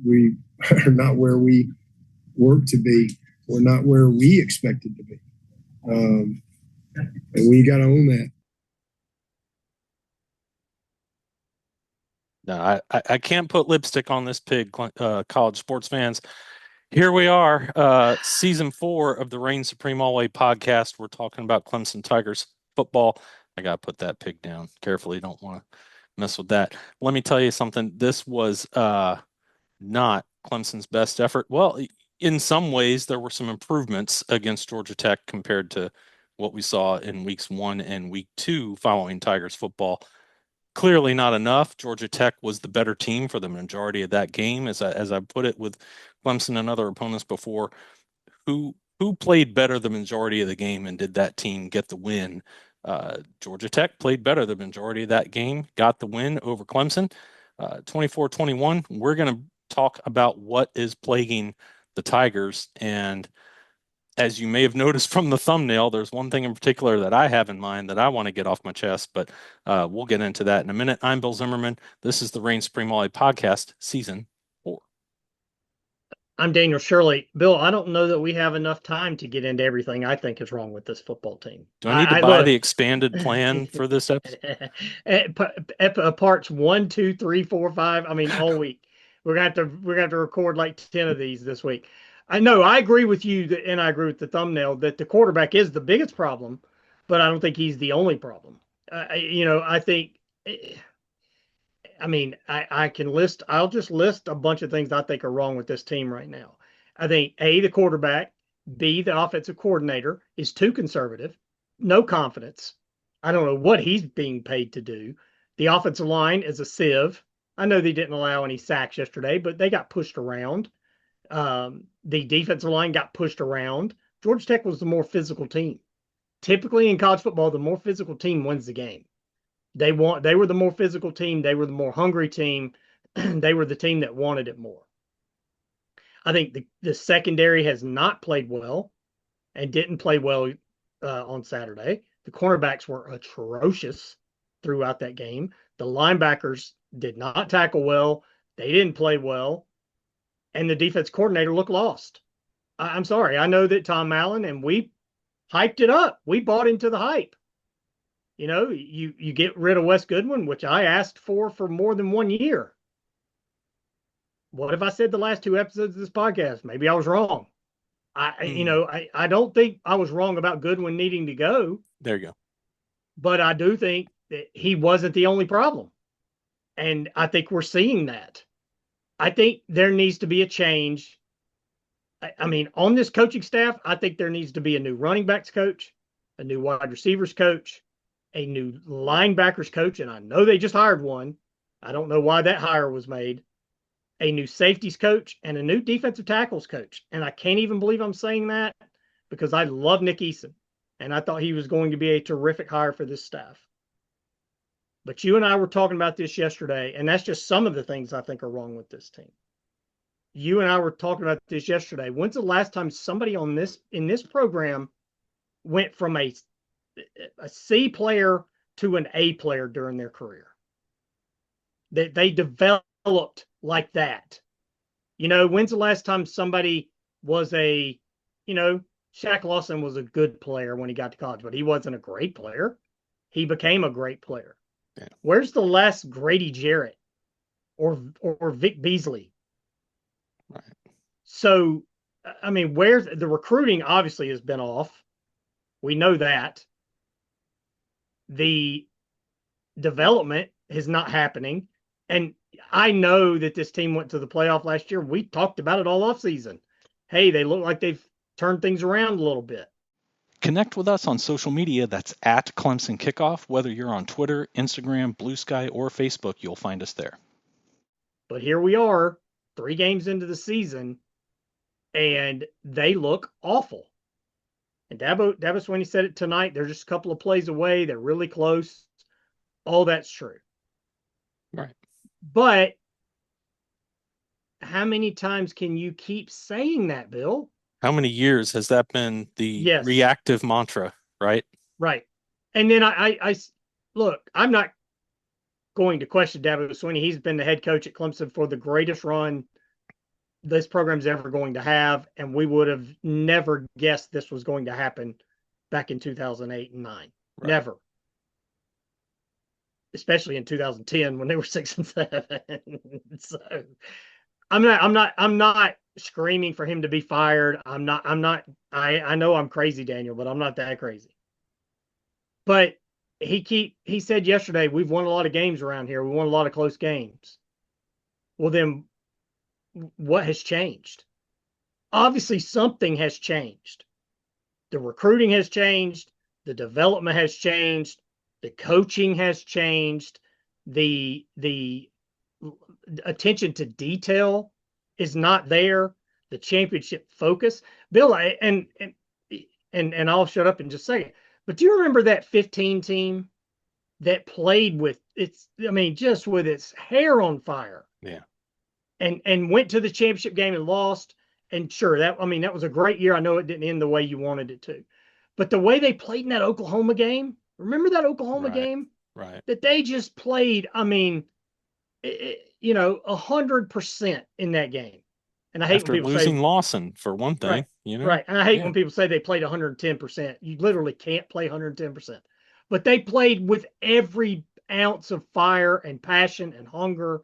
We are not where we work to be. We're not where we expected to be. And we got to own that. No, I can't put lipstick on this pig, college sports fans. Here we are, season 4 of the Reign Supreme Always podcast. We're talking about Clemson Tigers football. I got to put that pig down carefully. Don't want to mess with that. Let me tell you something. This was not Clemson's best effort. Well, in some ways, there were some improvements against Georgia Tech compared to what we saw in weeks 1 and week 2 following Tigers football. Clearly not enough. Georgia Tech was the better team for the majority of that game, as I put it with Clemson and other opponents before. Who played better the majority of the game and did that team get the win? Georgia Tech played better the majority of that game, got the win over Clemson, 24-21. We're going to talk about what is plaguing the Tigers, and as you may have noticed from the thumbnail, there's one thing in particular that I have in mind that I want to get off my chest, but we'll get into that in a minute. I'm Bill Zimmerman. This is the Reign Supreme Always podcast, season 4. I'm Daniel Shirley. Bill, I don't know that we have enough time to get into everything I think is wrong with this football team. Do I need to buy the expanded plan for this episode? Parts 1, 2, 3, 4, 5. I mean, all week. We're gonna have to record like 10 of these this week. I know I agree with you, and I agree with the thumbnail that the quarterback is the biggest problem, but I don't think he's the only problem. I think. I mean, I'll just list a bunch of things I think are wrong with this team right now. I think A, the quarterback, B, the offensive coordinator is too conservative, no confidence. I don't know what he's being paid to do. The offensive line is a sieve. I know they didn't allow any sacks yesterday, but they got pushed around. The defensive line got pushed around. Georgia Tech was the more physical team. Typically in college football, the more physical team wins the game. They were the more physical team. They were the more hungry team. They were the team that wanted it more. I think the secondary has not played well and didn't play well on Saturday. The cornerbacks were atrocious throughout that game. The linebackers did not tackle well. They didn't play well. And the defense coordinator looked lost. I'm sorry. I know that Tom Allen, and we hyped it up. We bought into the hype. You get rid of Wes Goodwin, which I asked for more than 1 year. What have I said the last 2 episodes of this podcast? Maybe I was wrong. I don't think I was wrong about Goodwin needing to go. There you go. But I do think that he wasn't the only problem. And I think we're seeing that. I think there needs to be a change. I mean, on this coaching staff, I think there needs to be a new running backs coach, a new wide receivers coach, a new linebackers coach, and I know they just hired one. I don't know why that hire was made. A new safeties coach and a new defensive tackles coach. And I can't even believe I'm saying that because I love Nick Eason, and I thought he was going to be a terrific hire for this staff. But you and I were talking about this yesterday, and that's just some of the things I think are wrong with this team. You and I were talking about this yesterday. When's the last time somebody in this program went from a C player to an A player during their career? They developed like that. When's the last time somebody was Shaq Lawson was a good player when he got to college, but he wasn't a great player. He became a great player. Yeah. Where's the last Grady Jarrett or Vic Beasley? Right. So, I mean, where's the recruiting obviously has been off. We know that. The development is not happening. And I know that this team went to the playoff last year. We talked about it all offseason. Hey, they look like they've turned things around a little bit. Connect with us on social media. That's at Clemson Kickoff. Whether you're on Twitter, Instagram, Blue Sky, or Facebook, you'll find us there. But here we are, 3 games into the season, and they look awful. And Dabo Swinney said it tonight. They're just a couple of plays away. They're really close. All that's true. Right. But how many times can you keep saying that, Bill? How many years has that been the reactive mantra, right? Right. And then I look, I'm not going to question Dabo Swinney. He's been the head coach at Clemson for the greatest run this program's ever going to have, and we would have never guessed this was going to happen back in 2008 and 9. Right. Never. Especially in 2010 when they were 6-7. So I'm not screaming for him to be fired. I know I'm crazy, Daniel, but I'm not that crazy. But he said yesterday, we've won a lot of games around here. We won a lot of close games. Well, then what has changed? Obviously, something has changed. The recruiting has changed. The development has changed. The coaching has changed. The attention to detail is not there. The championship focus. Bill, and I'll shut up in just a second. But do you remember that 15 team that played with just with its hair on fire? Yeah. And went to the championship game and lost. And sure, that was a great year. I know it didn't end the way you wanted it to. But the way they played in that Oklahoma game, remember that Oklahoma game? Right. That they just played, 100% in that game. And I hate After when people losing say Lawson for one thing, right, right. And I hate when people say they played 110%. You literally can't play 110%. But they played with every ounce of fire and passion and hunger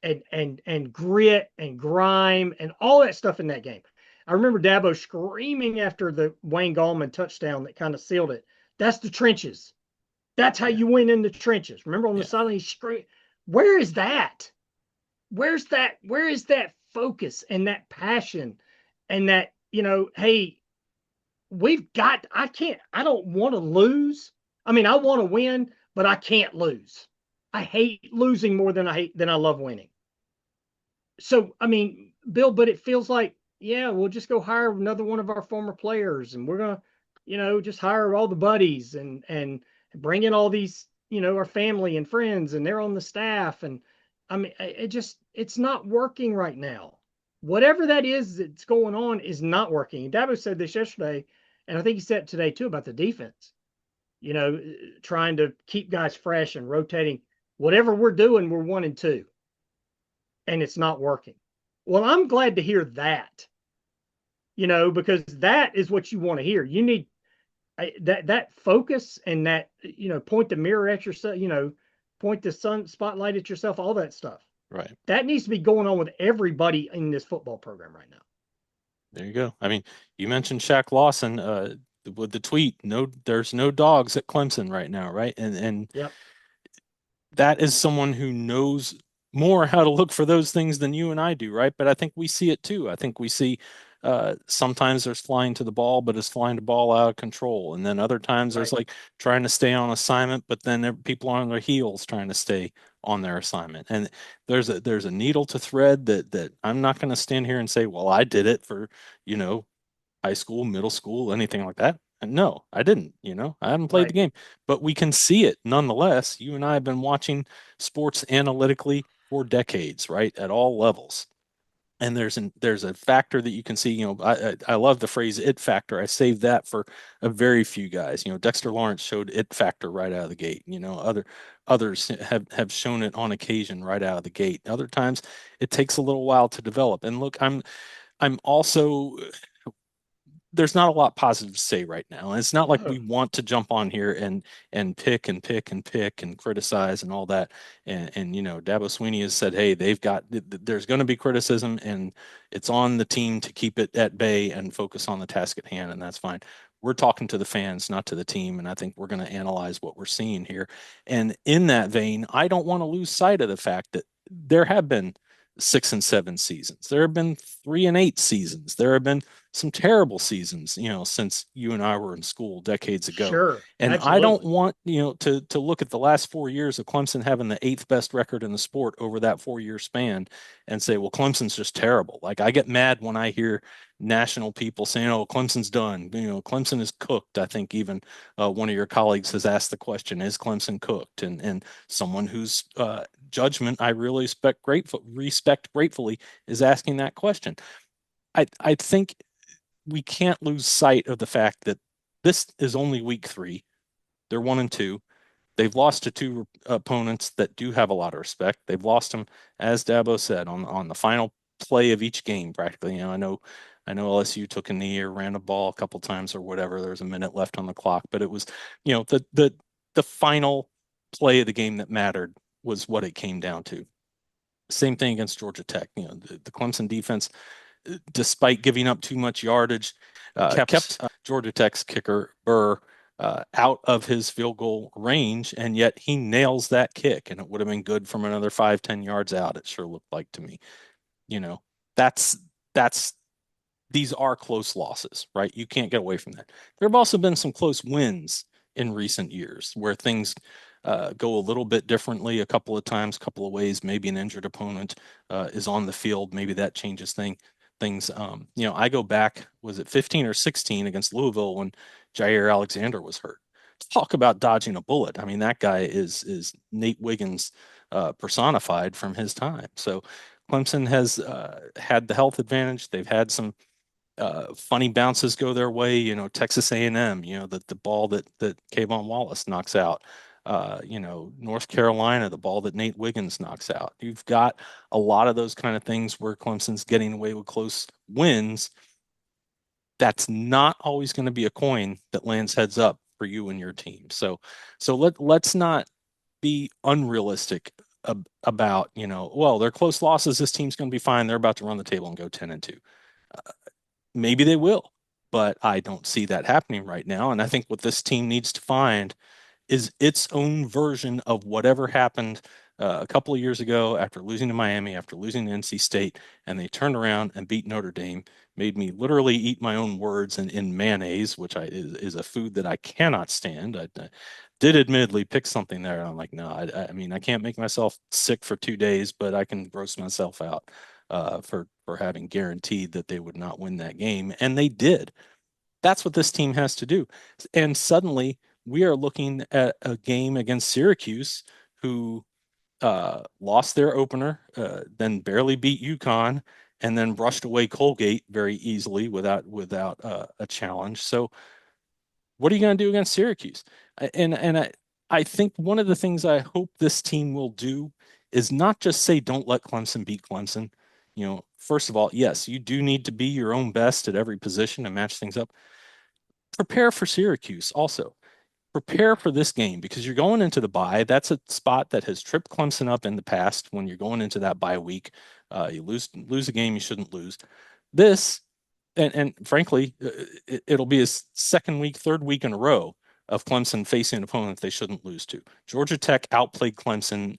and grit and grime and all that stuff in that game. I remember Dabo screaming after the Wayne Gallman touchdown that kind of sealed it. That's the trenches. That's how you win in the trenches. Remember on the sideline, he screamed. Where is that? Where is that focus and that passion and that, hey, I don't want to lose. I want to win, but I can't lose. I hate losing more than I love winning. So, Bill, but it feels like, we'll just go hire another one of our former players and we're going to, just hire all the buddies and bring in all these, our family and friends, and they're on the staff. And it's not working right now. Whatever that is that's going on is not working. Dabo said this yesterday, and I think he said it today too about the defense, trying to keep guys fresh and rotating. Whatever we're doing, we're 1-2. And it's not working. Well, I'm glad to hear that, because that is what you want to hear. You need that focus and that, point the mirror at yourself, point the sun spotlight at yourself, all that stuff. Right. That needs to be going on with everybody in this football program right now. There you go. You mentioned Shaq Lawson with the tweet, there's no dogs at Clemson right now. Right. And yep. That is someone who knows more how to look for those things than you and I do, right? But I think we see it too. I think we see sometimes there's flying to the ball, but it's flying the ball out of control. And then other times there's like trying to stay on assignment, but then people are on their heels trying to stay on their assignment. And there's a needle to thread that I'm not going to stand here and say, well, I did it for, high school, middle school, anything like that. And no, I didn't, I haven't played the game, but we can see it nonetheless. You and I have been watching sports analytically for decades, right? At all levels. And there's a factor that you can see, I love the phrase it factor. I saved that for a very few guys. Dexter Lawrence showed it factor right out of the gate. Others have shown it on occasion right out of the gate. Other times it takes a little while to develop. And look, I'm also, there's not a lot positive to say right now. And it's not like we want to jump on here and pick and criticize and all that. And Dabo Swinney has said, hey, there's going to be criticism and it's on the team to keep it at bay and focus on the task at hand. And that's fine. We're talking to the fans, not to the team. And I think we're going to analyze what we're seeing here. And in that vein, I don't want to lose sight of the fact that there have been 6 and 7 seasons. There have been 3 and 8 seasons. There have been some terrible seasons, since you and I were in school decades ago. Sure. And absolutely. I don't want, to look at the last 4 years of Clemson having the 8th best record in the sport over that 4-year span and say, well, Clemson's just terrible. Like I get mad when I hear national people saying, oh, Clemson's done. Clemson is cooked. I think even one of your colleagues has asked the question, is Clemson cooked? And someone whose judgment I really respect gratefully is asking that question. I think we can't lose sight of the fact that this is only week 3. They're 1-2. They've lost to 2 opponents that do have a lot of respect. They've lost them, as Dabo said, on the final play of each game practically. I know LSU took a knee or ran a ball a couple times or whatever. There was a minute left on the clock, but it was, the final play of the game that mattered was what it came down to. Same thing against Georgia Tech. The Clemson defense, despite giving up too much yardage, kept Georgia Tech's kicker Burr out of his field goal range, and yet he nails that kick, and it would have been good from another 5-10 yards out. It sure looked like to me. That's these are close losses, right? You can't get away from that. There have also been some close wins in recent years where things go a little bit differently a couple of times, couple of ways. Maybe an injured opponent is on the field. Maybe that changes things. I go back, was it 15 or 16 against Louisville when Jair Alexander was hurt? Talk about dodging a bullet. I mean, that guy is Nate Wiggins personified from his time. So Clemson has had the health advantage. They've had some funny bounces go their way. Texas A&M, the ball that Kayvon Wallace knocks out. North Carolina, the ball that Nate Wiggins knocks out. You've got a lot of those kind of things where Clemson's getting away with close wins. That's not always going to be a coin that lands heads up for you and your team. So let's not be unrealistic about, well, they're close losses. This team's going to be fine. They're about to run the table and go 10-2. Maybe they will, but I don't see that happening right now. And I think what this team needs to find is its own version of whatever happened a couple of years ago after losing to Miami, after losing to NC State, and they turned around and beat Notre Dame, made me literally eat my own words in mayonnaise, which is a food that I cannot stand. I did admittedly pick something there. And I'm like, no, I mean, I can't make myself sick for 2 days, but I can gross myself out for having guaranteed that they would not win that game. And they did. That's what this team has to do. And suddenly we are looking at a game against Syracuse, who lost their opener, then barely beat UConn, and then brushed away Colgate very easily without a challenge. So what are you going to do against Syracuse? And I think one of the things I hope this team will do is not just say, don't let Clemson beat Clemson. First of all, yes, you do need to be your own best at every position and match things up. Prepare for Syracuse also. Prepare for this game because you're going into the bye. That's a spot that has tripped Clemson up in the past when you're going into that bye week. You lose a game you shouldn't lose. This, and frankly, it'll be a second week, third week in a row of Clemson facing an opponent they shouldn't lose to. Georgia Tech outplayed Clemson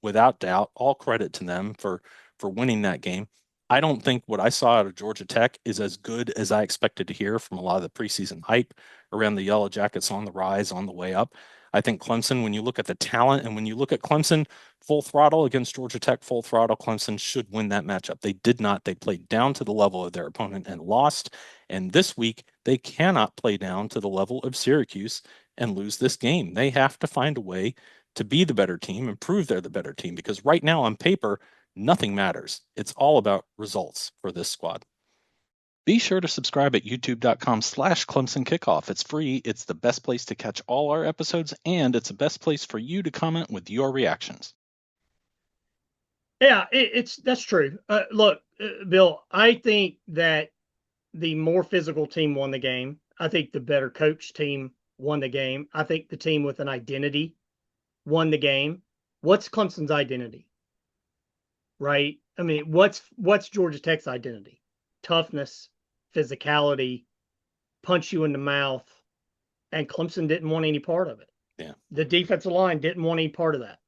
without doubt. All credit to them for winning that game. I don't think what I saw out of Georgia Tech is as good as I expected to hear from a lot of the preseason hype around the Yellow Jackets on the rise, on the way up. I think Clemson, when you look at the talent and when you look at Clemson full throttle against Georgia Tech full throttle, Clemson should win that matchup. They did not. They played down to the level of their opponent and lost. And this week, they cannot play down to the level of Syracuse and lose this game. They have to find a way to be the better team and prove they're the better team because right now on paper, nothing matters. It's all about results for this squad. Be sure to subscribe at youtube.com/Clemson Kickoff. It's free. It's the best place to catch all our episodes, and it's the best place for you to comment with your reactions. Yeah, that's true. Look, Bill, I think that the more physical team won the game. I think the better coach team won the game. I think the team with an identity won the game. What's Clemson's identity? Right? I mean, what's Georgia Tech's identity? Toughness, physicality, punch you in the mouth, and Clemson didn't want any part of it. Yeah. The defensive line didn't want any part of that,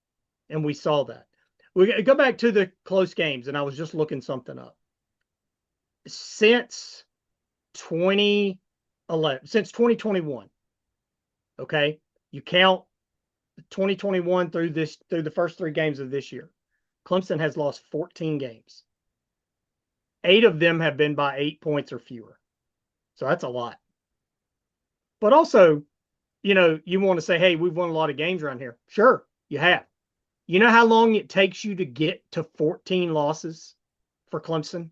and we saw that. We go back to the close games, and I was just looking something up. Since 2021, okay, you count 2021 through the first 3 games of this year. Clemson has lost 14 games. 8 of them have been by 8 points or fewer. So that's a lot. But also, you want to say, hey, we've won a lot of games around here. Sure, you have. You know how long it takes you to get to 14 losses for Clemson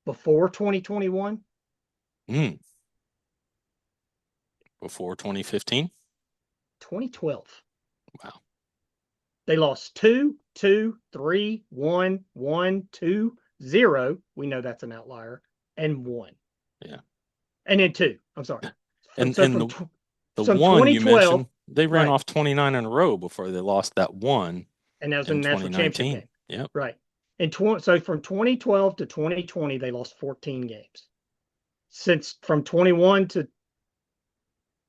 before 2021? Before 2015? 2012. Wow. They lost 2, 2, 3, 1, 1, 2, 0, we know that's an outlier, and 1. Yeah. And then 2. I'm sorry. And so and from the from one you 2012, mentioned, they ran right. off 29 in a row before they lost that one And that was in in the national championship 2019. game. Yep. Right. And so from 2012 to 2020, they lost 14 games. Since from 21 to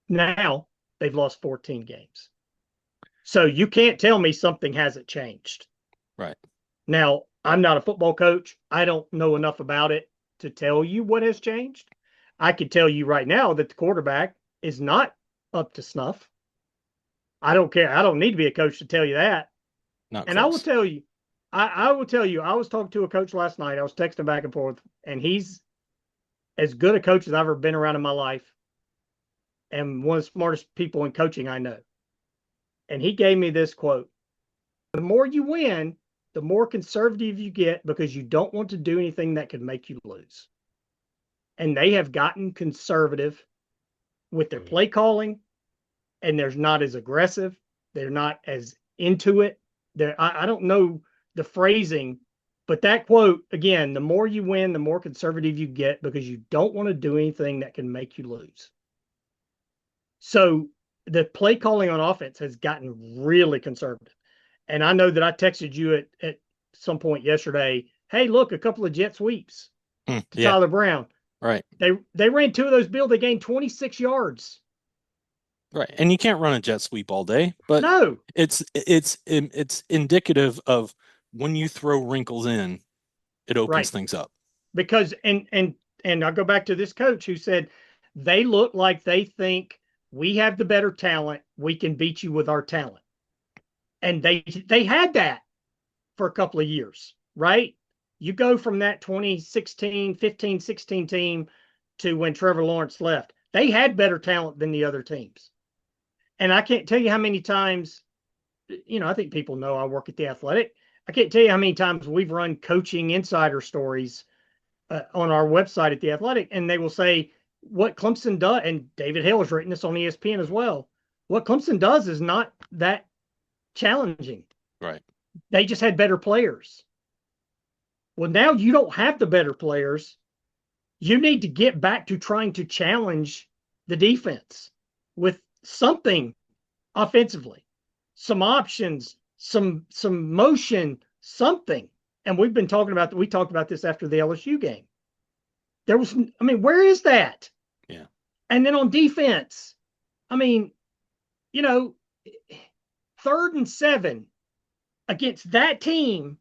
now, they've lost 14 games. So you can't tell me something hasn't changed. Right. Now, I'm not a football coach. I don't know enough about it to tell you what has changed. I could tell you right now that the quarterback is not up to snuff. I don't care. I don't need to be a coach to tell you that. Not And close. I will tell you, I will tell you, I was talking to a coach last night. I was texting back and forth, and he's as good a coach as I've ever been around in my life, and one of the smartest people in coaching I know. And he gave me this quote: "The more you win, the more conservative you get because you don't want to do anything that could make you lose." And they have gotten conservative with their play calling, and they're not as aggressive. They're not as into it. I don't know the phrasing, but that quote, again, the more you win, the more conservative you get because you don't want to do anything that can make you lose. So the play calling on offense has gotten really conservative. And I know that I texted you at some point yesterday, hey, look, a couple of jet sweeps to Tyler Brown. Right. They ran 2 of those bills. They gained 26 yards. Right. And you can't run a jet sweep all day, but no, it's indicative of when you throw wrinkles in, it opens things up. Because and I'll go back to this coach who said they look like they think we have the better talent. We can beat you with our talent. And they had that for a couple of years, right? You go from that 2016, 15, 16 team to when Trevor Lawrence left. They had better talent than the other teams. And I can't tell you how many times, I think people know I work at The Athletic. I can't tell you how many times we've run coaching insider stories on our website at The Athletic, and they will say what Clemson does, and David Hale has written this on ESPN as well. What Clemson does is not that challenging. Right. They just had better players. Well, now you don't have the better players. You need to get back to trying to challenge the defense with something offensively, some options, some motion, something. And we talked about this after the LSU game. Where is that? Yeah. And then on defense, 3rd and 7 against that team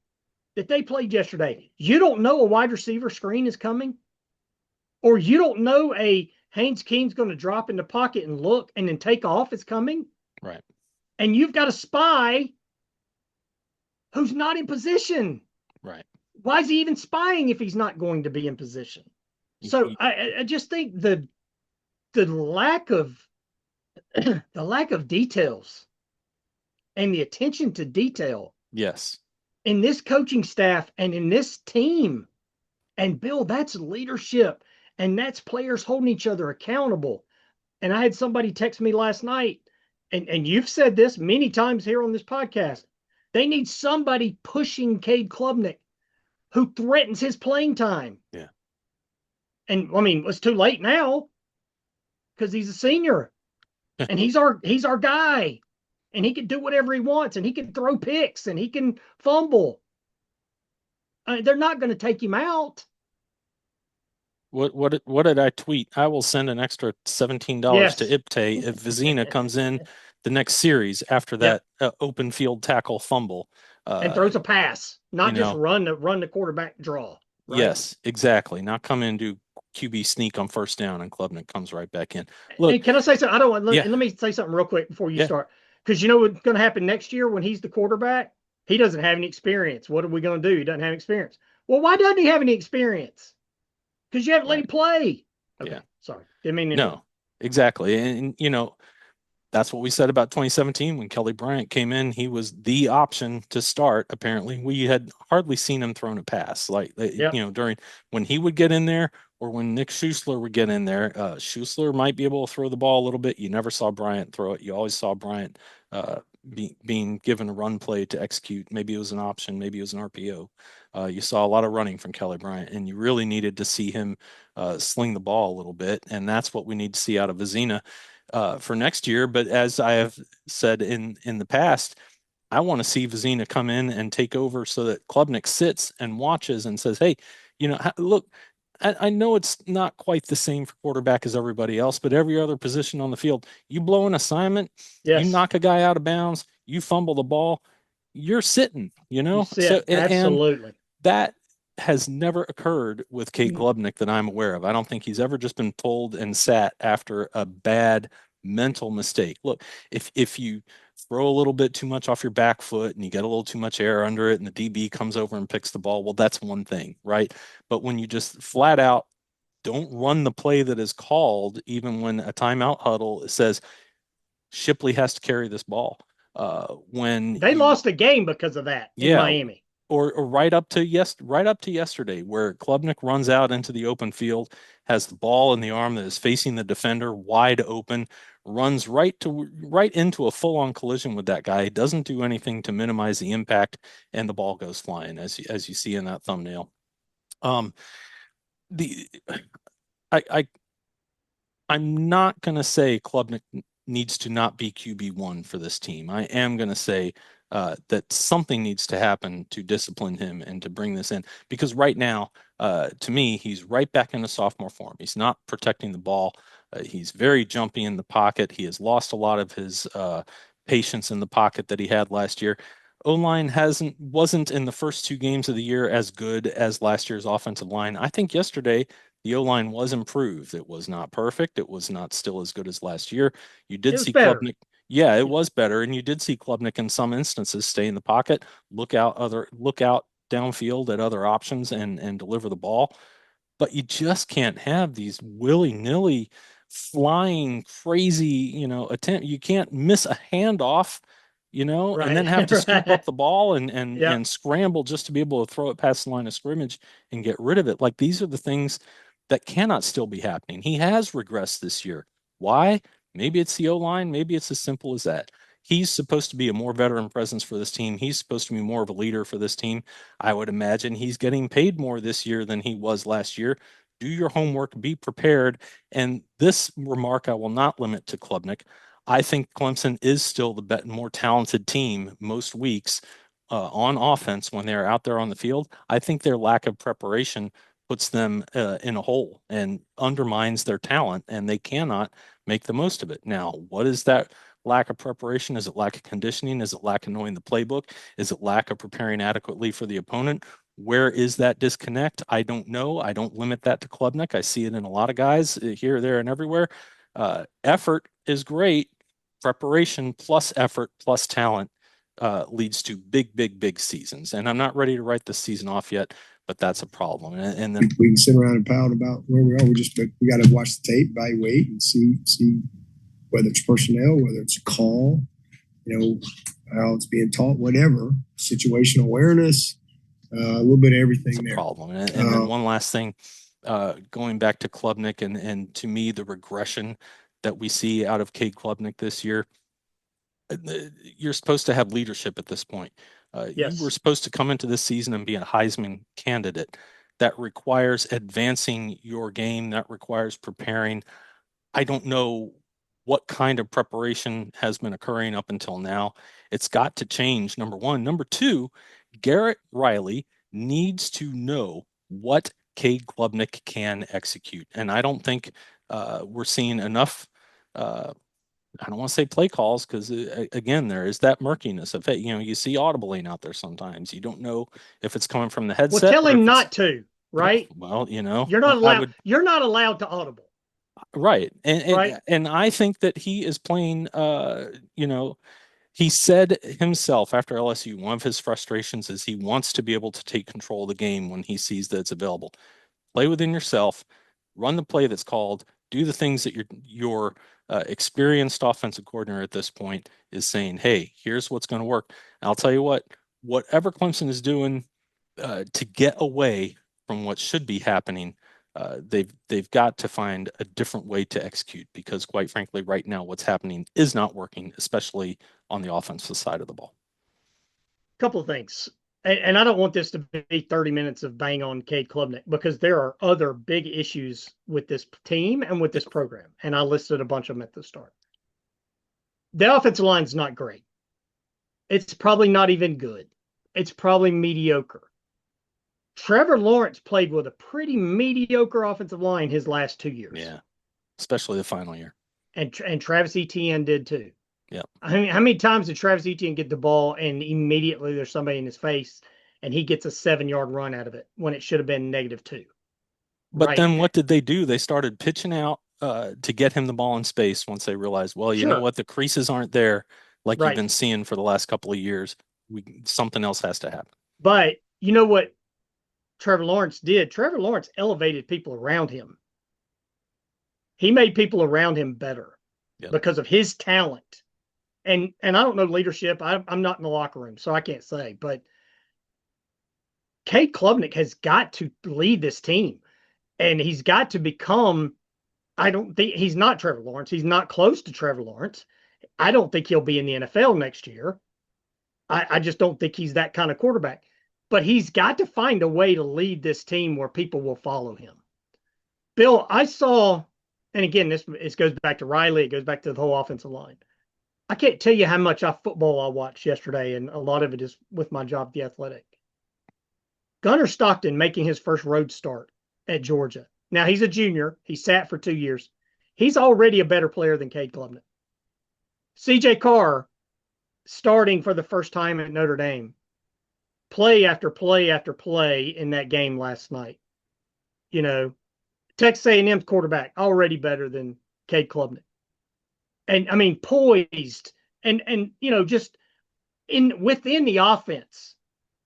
that they played yesterday. You don't know a wide receiver screen is coming, or you don't know a Haynes King's going to drop in the pocket and look and then take off is coming. Right. And you've got a spy who's not in position. Right. Why is he even spying if he's not going to be in position? So I just think the lack of details and the attention to detail. Yes. In this coaching staff and in this team. And Bill, that's leadership. And that's players holding each other accountable. And I had somebody text me last night, and you've said this many times here on this podcast. They need somebody pushing Cade Klubnik who threatens his playing time. Yeah. And it's too late now because he's a senior and he's our guy, and he can do whatever he wants, and he can throw picks, and he can fumble. They're not going to take him out. What did I tweet? I will send an extra $17 to Ipte if Vizina comes in the next series after that open field tackle fumble and throws a pass, not just run the quarterback draw. Right? Yes, exactly. Not come in and do QB sneak on first down, and Klubnik comes right back in. Look, hey, can I say something? Let me say something real quick before you start, because you know what's going to happen next year when he's the quarterback. He doesn't have any experience. What are we going to do? He doesn't have experience. Well, why doesn't he have any experience? Because you haven't let him play. Okay, sorry. Didn't mean to. No, exactly. And, that's what we said about 2017 when Kelly Bryant came in. He was the option to start, apparently. We had hardly seen him thrown a pass. During when he would get in there or when Nick Schuessler would get in there. Schuessler might be able to throw the ball a little bit. You never saw Bryant throw it. You always saw Bryant being given a run play to execute. Maybe it was an option, maybe it was an RPO. You saw a lot of running from Kelly Bryant, and you really needed to see him sling the ball a little bit, and that's what we need to see out of Vizina for next year. But as I have said in the past, I want to see Vizina come in and take over so that Klubnik sits and watches and says, hey, look, I know it's not quite the same for quarterback as everybody else, but every other position on the field, you blow an assignment, Yes. you knock a guy out of bounds, you fumble the ball, you're sitting, You sit. Absolutely. And that has never occurred with Cade Klubnik that I'm aware of. I don't think he's ever just been pulled and sat after a bad mental mistake. Look, if you throw a little bit too much off your back foot and you get a little too much air under it and the DB comes over and picks the ball, well, that's one thing, right? But when you just flat out don't run the play that is called, even when a timeout huddle says Shipley has to carry this ball. When they lost a game because of that in Miami. Or right up to yesterday, where Klubnik runs out into the open field, has the ball in the arm that is facing the defender wide open, runs right into a full-on collision with that guy. Doesn't do anything to minimize the impact, and the ball goes flying, as you see in that thumbnail. I'm not going to say Klubnik needs to not be QB1 for this team. I am going to say that something needs to happen to discipline him and to bring this in, because right now, to me, he's right back into sophomore form. He's not protecting the ball. He's very jumpy in the pocket. He has lost a lot of his patience in the pocket that he had last year. O-line wasn't in the first 2 games of the year as good as last year's offensive line. I think yesterday the O-line was improved. It was not perfect. It was not still as good as last year. You did see Klubnik. Yeah, it was better. And you did see Klubnik in some instances stay in the pocket, look out downfield at other options and deliver the ball. But you just can't have these willy-nilly flying crazy, attempt. You can't miss a handoff, right. and then have to scoop up the ball and scramble just to be able to throw it past the line of scrimmage and get rid of it. Like, these are the things that cannot still be happening. He has regressed this year. Why? Maybe it's the O-line. Maybe it's as simple as that. He's supposed to be a more veteran presence for this team. He's supposed to be more of a leader for this team. I would imagine he's getting paid more this year than he was last year. Do your homework, be prepared. And this remark I will not limit to Klubnik. I think Clemson is still the more talented team most weeks on offense when they're out there on the field. I think their lack of preparation puts them in a hole and undermines their talent, and they cannot make the most of it. Now, what is that lack of preparation? Is it lack of conditioning? Is it lack of knowing the playbook? Is it lack of preparing adequately for the opponent? Where is that disconnect? I don't know. I don't limit that to Klubnik. I see it in a lot of guys here, there, and everywhere. Effort is great. Preparation plus effort plus talent leads to big seasons. And I'm not ready to write this season off yet, but that's a problem. And then we can sit around and pout about where we are. We got to watch the tape, evaluate, and see whether it's personnel, whether it's a call, how it's being taught, whatever, situational awareness, a little bit of everything there. Problem. And then one last thing, going back to Klubnik and to me, the regression that we see out of Cade Klubnik this year. You're supposed to have leadership at this point. Yes. You were supposed to come into this season and be a Heisman candidate. That requires advancing your game. That requires preparing. I don't know what kind of preparation has been occurring up until now. It's got to change, number one. Number two, Garrett Riley needs to know what Cade Klubnik can execute. And I don't think we're seeing enough I don't want to say play calls, because again, there is that murkiness of it. You see audibling out there sometimes. You don't know if it's coming from the headset. Well, tell him not to, right? Well, you're not allowed. You're not allowed to audible. Right. And I think that he is playing. He said himself after LSU, one of his frustrations is he wants to be able to take control of the game when he sees that it's available. Play within yourself, run the play that's called, do the things that your experienced offensive coordinator at this point is saying, hey, here's what's going to work. And I'll tell you whatever Clemson is doing to get away from what should be happening, they've got to find a different way to execute, because quite frankly, right now, what's happening is not working, especially on the offensive side of the ball. Couple of things. And I don't want this to be 30 minutes of bang on Cade Klubnik, because there are other big issues with this team and with this program. And I listed a bunch of them at the start. The offensive line's not great. It's probably not even good. It's probably mediocre. Trevor Lawrence played with a pretty mediocre offensive line his last 2 years. Yeah, especially the final year. And Travis Etienne did too. Yeah. I mean, how many times did Travis Etienne get the ball and immediately there's somebody in his face and he gets a 7-yard run out of it when it should have been -2? But then what did they do? They started pitching out to get him the ball in space once they realized, well, you know what, the creases aren't there like you've been seeing for the last couple of years. Something else has to happen. But you know what Trevor Lawrence did? Trevor Lawrence elevated people around him. He made people around him better because of his talent. And I don't know leadership. I'm not in the locker room, so I can't say. But Cade Klubnik has got to lead this team. And he's got to become, I don't think, he's not Trevor Lawrence. He's not close to Trevor Lawrence. I don't think he'll be in the NFL next year. I just don't think he's that kind of quarterback. But he's got to find a way to lead this team where people will follow him. Bill, I saw, and again, this goes back to Riley. It goes back to the whole offensive line. I can't tell you how much football I watched yesterday, and a lot of it is with my job at The Athletic. Gunnar Stockton making his first road start at Georgia. Now, he's a junior. He sat for 2 years. He's already a better player than Cade Klubnik. C.J. Carr starting for the first time at Notre Dame. Play after play after play in that game last night. You know, Texas A&M's quarterback already better than Cade Klubnik. And I mean, poised and you know, just within the offense,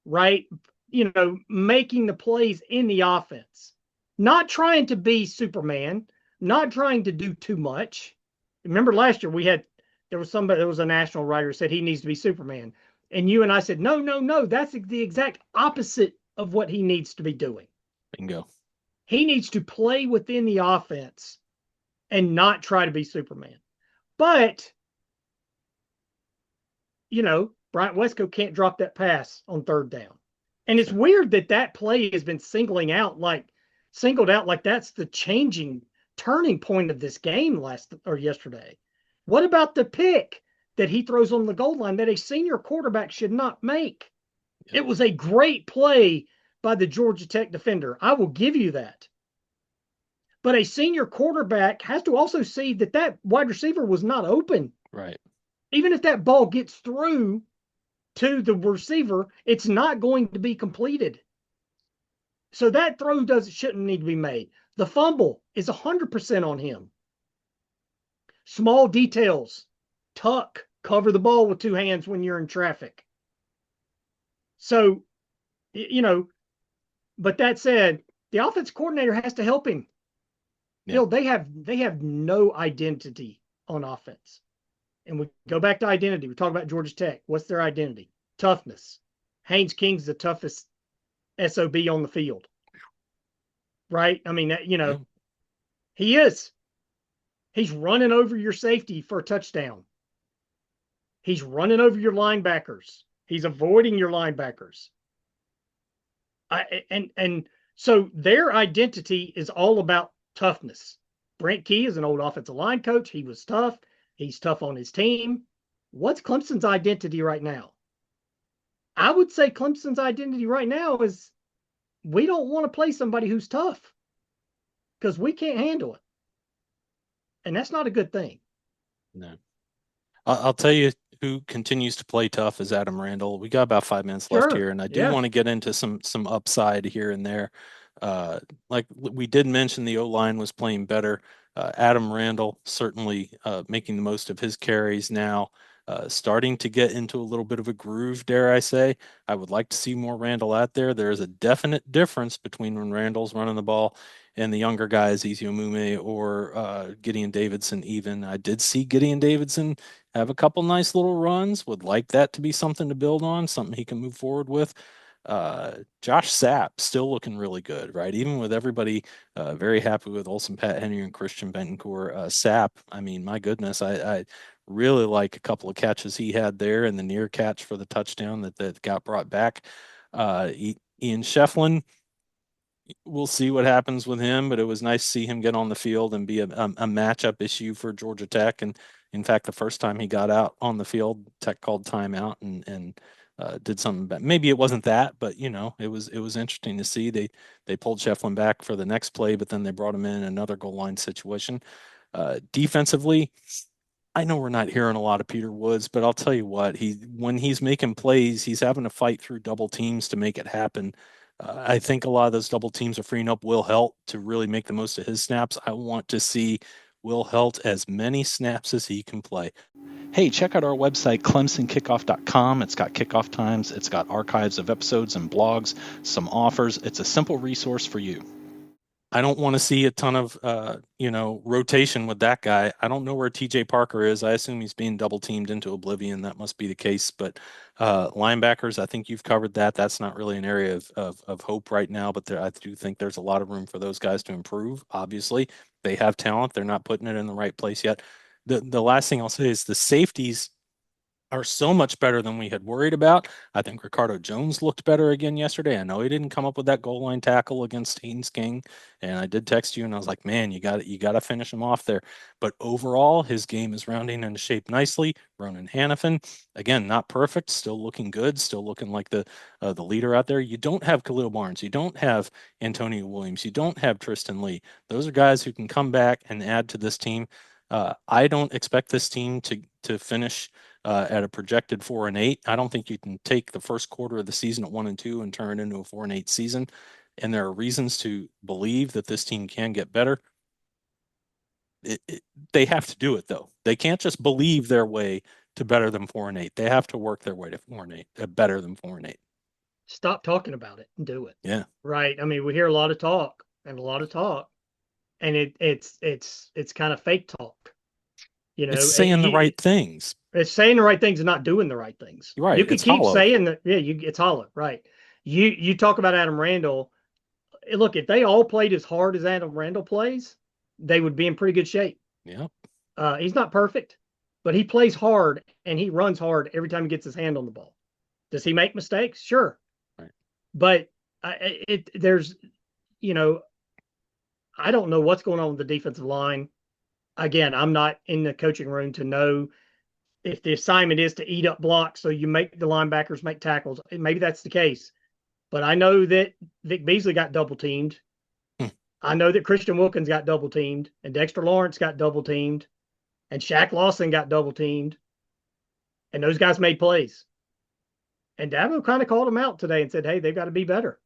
right? You know, making the plays in the offense, not trying to be Superman, not trying to do too much. Remember last year there was a national writer who said he needs to be Superman. And you and I said, no, that's the exact opposite of what he needs to be doing. Bingo. He needs to play within the offense and not try to be Superman. But, you know, Bryant Wesco can't drop that pass on 3rd down. And it's weird that play has been singled out like that's the turning point of this game yesterday. What about the pick that he throws on the goal line that a senior quarterback should not make? Yep. It was a great play by the Georgia Tech defender. I will give you that. But a senior quarterback has to also see that wide receiver was not open. Right. Even if that ball gets through to the receiver, it's not going to be completed. So that throw shouldn't need to be made. The fumble is 100% on him. Small details. Tuck, cover the ball with 2 hands when you're in traffic. So, you know, but that said, the offense coordinator has to help him. Yeah. You know, they have no identity on offense. And we go back to identity. We talk about Georgia Tech. What's their identity? Toughness. Haynes King's the toughest SOB on the field. Right? I mean, you know, he is. He's running over your safety for a touchdown. He's running over your linebackers. He's avoiding your linebackers. And so their identity is all about toughness. Brent Key is an old offensive line coach. He was tough. He's tough on his team. What's Clemson's identity right now? I would say Clemson's identity right now is we don't want to play somebody who's tough because we can't handle it. And that's not a good thing. No. I'll tell you who continues to play tough is Adam Randall. We got about 5 minutes left here, and I do want to get into some upside here and there. Like we did mention, the O-line was playing better. Adam Randall certainly making the most of his carries now, starting to get into a little bit of a groove, dare I say. I would like to see more Randall out there. There is a definite difference between when Randall's running the ball and the younger guys, Eziomume or Gideon Davidson even. I did see Gideon Davidson have a couple nice little runs. Would like that to be something to build on, something he can move forward with. Josh Sapp still looking really good, right? Even with everybody very happy with Olsen, Pat Henry, and Christian Bentoncourt. Sapp, I mean, my goodness, I really like a couple of catches he had there, and the near catch for the touchdown that got brought back. Ian Shefflin, we'll see what happens with him, but it was nice to see him get on the field and be a matchup issue for Georgia Tech. And in fact, the first time he got out on the field, Tech called timeout and did something bad. Maybe it wasn't that, but it was interesting to see. They pulled Shefflin back for the next play, but then they brought him in another goal line situation. Defensively, I know we're not hearing a lot of Peter Woods, but I'll tell you what, when he's making plays, he's having to fight through double teams to make it happen. I think a lot of those double teams are freeing up Will Heldt to really make the most of his snaps. I want to see Will Heldt as many snaps as he can play. Hey, check out our website, clemsonkickoff.com. It's got kickoff times. It's got archives of episodes and blogs, some offers. It's a simple resource for you. I don't want to see a ton of, rotation with that guy. I don't know where TJ Parker is. I assume he's being double teamed into oblivion. That must be the case. But linebackers, I think you've covered that. That's not really an area of hope right now, but I do think there's a lot of room for those guys to improve. Obviously, they have talent. They're not putting it in the right place yet. The last thing I'll say is the safeties are so much better than we had worried about. I think Ricardo Jones looked better again yesterday. I know he didn't come up with that goal line tackle against Haynes King, and I did text you and I was like, man, you got to finish him off there. But overall, his game is rounding into shape nicely. Ronan Hannafin, again, not perfect, still looking good, still looking like the leader out there. You don't have Khalil Barnes, you don't have Antonio Williams, you don't have Tristan Lee. Those are guys who can come back and add to this team. I don't expect this team to finish at a projected 4-8. I don't think you can take the first quarter of the season at 1-2 and turn it into a 4-8 season. And there are reasons to believe that this team can get better. They have to do it though. They can't just believe their way to better than 4-8. They have to work their way to 4-8, better than 4-8. Stop talking about it and do it. Yeah. Right. I mean, we hear a lot of talk, and it's kind of fake talk. It's saying the right things. It's saying the right things and not doing the right things. Right. You can keep saying that. Yeah, it's hollow. Right. You talk about Adam Randall. Look, if they all played as hard as Adam Randall plays, they would be in pretty good shape. Yeah. He's not perfect, but he plays hard and he runs hard every time he gets his hand on the ball. Does he make mistakes? Sure. Right. But there's, I don't know what's going on with the defensive line. Again, I'm not in the coaching room to know if the assignment is to eat up blocks so you make the linebackers make tackles. Maybe that's the case. But I know that Vic Beasley got double teamed. I know that Christian Wilkins got double teamed, and Dexter Lawrence got double teamed, and Shaq Lawson got double teamed. And those guys made plays. And Dabo kind of called them out today and said, hey, they've got to be better.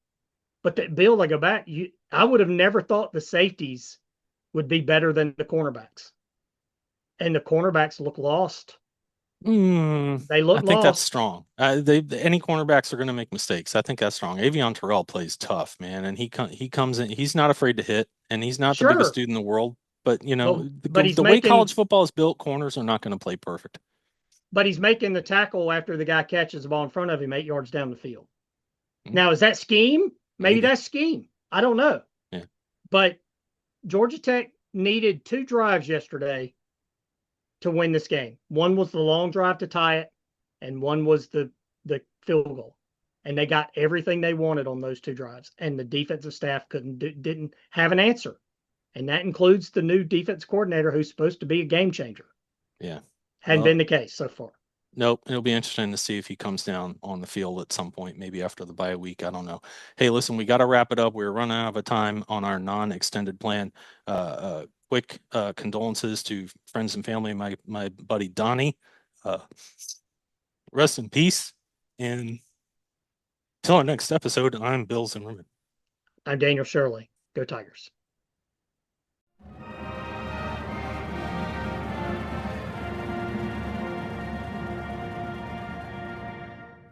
But Bill, I go back, I would have never thought the safeties would be better than the cornerbacks. And the cornerbacks look lost. They look I think lost. that's strong. Any cornerbacks are going to make mistakes. I think that's strong. Avion Terrell plays tough, man, and he comes in. He's not afraid to hit, and he's not the biggest dude in the world. But the way college football is built, corners are not going to play perfect. But he's making the tackle after the guy catches the ball in front of him 8 yards down the field. Now, is that scheme? Maybe that's scheme. I don't know. Yeah. But Georgia Tech needed 2 drives yesterday to win this game. One was the long drive to tie it, and one was the field goal. And they got everything they wanted on those 2 drives. And the defensive staff didn't have an answer. And that includes the new defense coordinator who's supposed to be a game changer. Yeah. Hadn't been the case so far. Nope. It'll be interesting to see if he comes down on the field at some point, maybe after the bye week. I don't know. Hey, listen, we got to wrap it up. We're running out of time on our non-extended plan. Quick condolences to friends and family. My buddy Donnie. Rest in peace. And till our next episode, I'm Bill Zimmerman. I'm Daniel Shirley. Go Tigers.